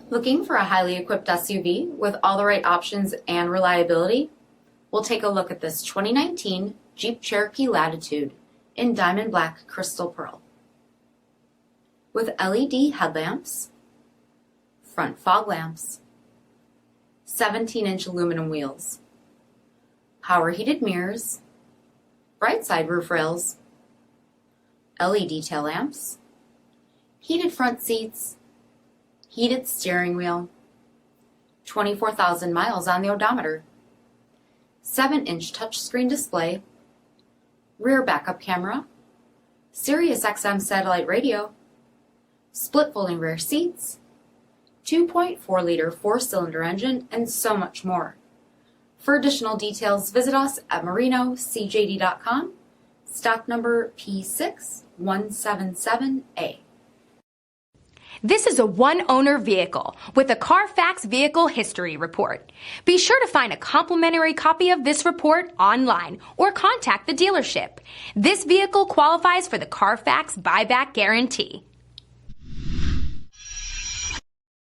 Looking for a highly equipped SUV with all the right options and reliability? We'll take a look at this 2019 Jeep Cherokee Latitude in Diamond Black Crystal Pearl. With LED headlamps, front fog lamps, 17-inch aluminum wheels, power heated mirrors, bright side roof rails, LED tail lamps, heated front seats, heated steering wheel, 24,000 miles on the odometer, 7-inch touchscreen display, rear backup camera, Sirius XM satellite radio, split folding rear seats, 2.4-liter 4-cylinder engine, and so much more. For additional details, visit us at marinocjd.com, stock number P6177A. This is a one-owner vehicle with a Carfax Vehicle History Report. Be sure to find a complimentary copy of this report online or contact the dealership. This vehicle qualifies for the Carfax Buyback Guarantee.